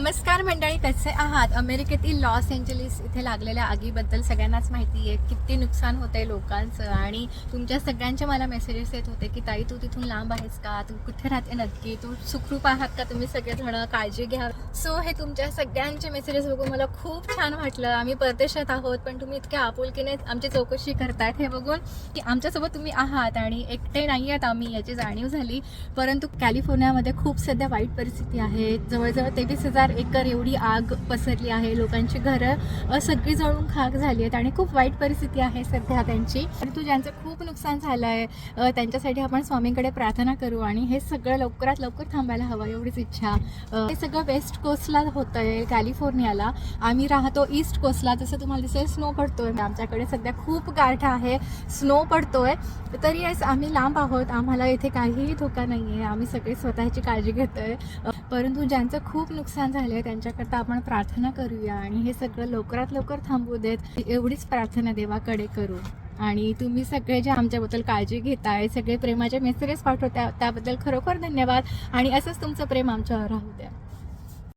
नमस्कार मंडळी, कसे आहात? अमेरिकेतील लॉस एंजलिस इथे लागलेल्या आगीबद्दल सगळ्यांनाच माहिती आहे किती नुकसान होत आहे लोकांचं. आणि तुमच्या सगळ्यांचे मला मेसेजेस येत होते की ताई तू तिथून लांब आहेस का, तू कुठे राहते नक्की, तू सुखरूप आहात का, तुम्ही सगळेजण काळजी घ्या. सो हे तुमच्या सगळ्यांचे मेसेजेस बघून मला खूप छान वाटलं. आम्ही परदेशात आहोत पण तुम्ही इतक्या आपुलकीने आमची चौकशी करतायत हे बघून की आमच्यासोबत तुम्ही आहात आणि एकटे नाही आहात आम्ही, याची जाणीव झाली. परंतु कॅलिफोर्नियामध्ये खूप सध्या वाईट परिस्थिती आहे. जवळजवळ 23,000 एकर एवढी आग पसरली आहे. लोकांची घरं सगळी जळून खाक झाली आहेत आणि खूप वाईट परिस्थिती आहे सध्या त्यांची. परंतु ज्यांचं खूप नुकसान झालं आहे त्यांच्यासाठी आपण स्वामींकडे प्रार्थना करू आणि हे सगळं लवकरात लवकर थांबायला हवं एवढीच इच्छा. हे सगळं वेस्ट कोस्टला होतं आहे, कॅलिफोर्नियाला. आम्ही राहतो ईस्ट कोस्टला. जसं तुम्हाला दिसेल स्नो पडतोय. आमच्याकडे सध्या खूप गारठा आहे, स्नो पडतोय. तरी आम्ही लांब आहोत, आम्हाला इथे काहीही धोका नाही आहे. आम्ही सगळे स्वतःची काळजी घेतोय. परंतु ज्यांचं खूप नुकसान झालं आहे त्यांच्याकरता आपण प्रार्थना करूया आणि हे सगळं लवकरात लवकर थांबू देत एवढीच प्रार्थना देवाकडे करू. आणि तुम्ही सगळे जे आमच्याबद्दल काळजी घेताय, सगळे प्रेमाचे मेसेजेस पाठवता त्याबद्दल खरोखर धन्यवाद. आणि असंच तुमचं प्रेम आमच्यावर राहू द्या.